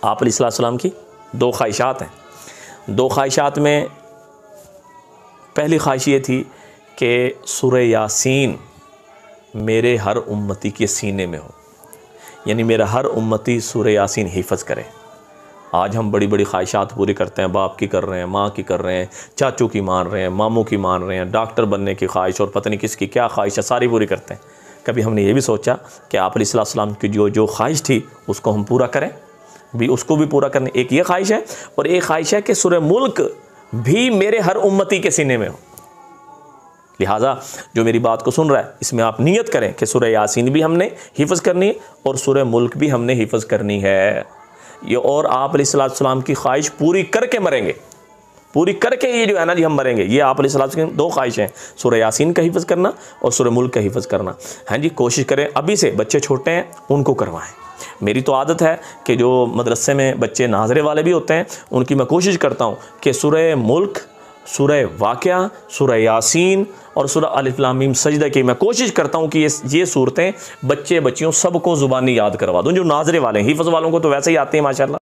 आप अलैहिस्सलाम की दो ख्वाहिशात हैं। दो ख्वाहिशात में पहली ख्वाहिश ये थी कि सूरह यासीन मेरे हर उम्मती के सीने में हो, यानी मेरा हर उम्मती सूरह यासीन हिफ़्ज़ करे। आज हम बड़ी बड़ी ख्वाहिशात पूरी करते हैं, बाप की कर रहे हैं, माँ की कर रहे हैं, चाचू की मान रहे हैं, मामू की मान रहे हैं, डॉक्टर बनने की ख्वाहिश और पता नहीं किसकी क्या ख्वाहिश है, सारी पूरी करते हैं। कभी हमने ये भी सोचा कि आप अलैहिस्सलाम की जो ख्वाहिश थी उसको हम पूरा करें, भी उसको भी पूरा करने। एक ये ख्वाहिश है और एक ख्वाहिश है कि सूरह मुल्क भी मेरे हर उम्मती के सीने में हो। लिहाजा जो मेरी बात को सुन रहा है, इसमें आप नियत करें कि सूरह यासीन भी हमने हिफ़्ज़ करनी है और सूरह मुल्क भी हमने हिफ़्ज़ करनी है। ये और आप अलैहिस्सलाम की ख्वाहिश पूरी करके मरेंगे, पूरी करके ये जो है ना जी हम मरेंगे। ये आप अलैहिस्सलाम की दो ख्वाहिश हैं, सूरह यासीन का हिफ़्ज़ करना और सूरह मुल्क का हिफ़्ज़ करना। हाँ जी, कोशिश करें अभी से, बच्चे छोटे हैं उनको करवाएं। मेरी तो आदत है कि जो मदरसे में बच्चे नाज़रे वाले भी होते हैं उनकी मैं कोशिश करता हूँ कि सूरह मुल्क, सूरह वाक़िया, सूरह यासीन और सूरह अलिफ लाम मीम सजदा की मैं कोशिश करता हूँ कि ये सूरतें बच्चे बच्चियों सबको ज़ुबानी याद करवा दूँ। जो नाज़रे वाले हैं, हिफ़्ज़ वालों को तो वैसे ही आते हैं माशाअल्लाह।